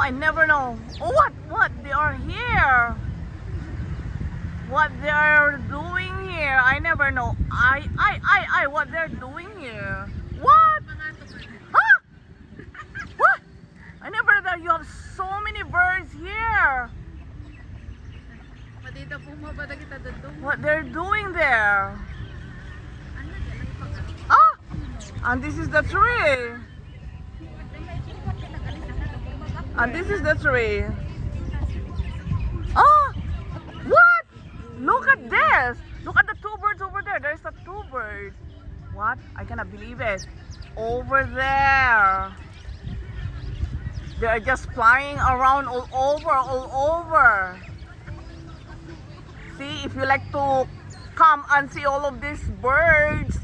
I never know. Oh, what? They are here. What they are doing here? I never know. What they're doing here? What? Huh? What? I never know that you have so many birds here. What they're doing there? Ah! And this is the tree. And this is the tree. Ah! What? Look at this. Look at the two birds over there. There's the two birds. What? I cannot believe it. Over there. They are just flying around all over. See, if you like to come and see all of these birds,